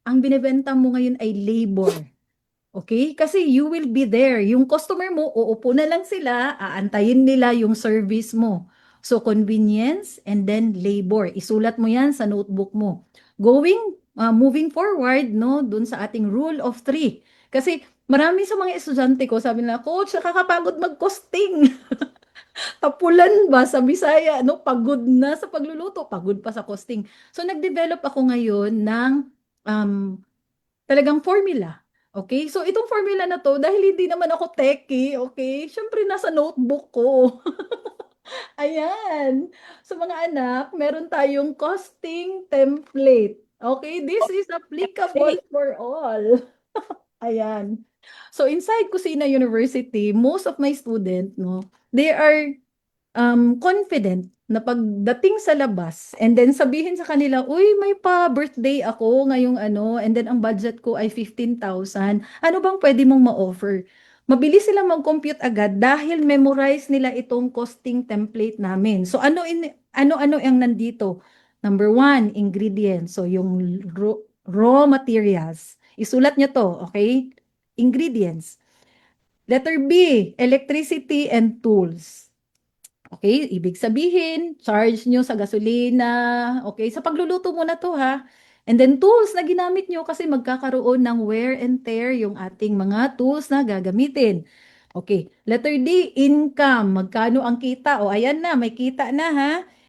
ang binebenta mo ngayon ay labor. Okay? Kasi you will be there. Yung customer mo, uupo na lang sila, aantayin nila yung service mo. So, convenience and then labor. Isulat mo yan sa notebook mo. Moving forward, no, dun sa ating rule of three. Kasi marami sa mga estudyante ko, sabi nila, Coach, nakakapagod mag-costing. Kapulan ba sa Bisaya, no? Pagod na sa pagluluto, pagod pa sa costing. So, nag-develop ako ngayon ng um, talagang formula. Okay? So, itong formula na to, dahil hindi naman ako techie, okay? Syempre, nasa notebook ko. Ayan. So, mga anak, meron tayong costing template. Okay? This is applicable for all. Ayan. So, inside Kusina University, most of my student, no, they are confident na pagdating sa labas and then sabihin sa kanila, uy, may pa-birthday ako ngayong ano, and then ang budget ko ay 15,000. Ano bang pwede mong ma-offer? Mabilis silang mag-compute agad dahil memorize nila itong costing template namin. So ano-ano ang nandito? Number one, ingredients. So yung raw materials. Isulat nyo to, okay? Ingredients. Letter B, electricity and tools. Okay, ibig sabihin, charge nyo sa gasolina, okay, sa pagluluto muna to ha. And then tools na ginamit nyo kasi magkakaroon ng wear and tear yung ating mga tools na gagamitin. Okay, letter D, income. Magkano ang kita? O ayan na, may kita na ha.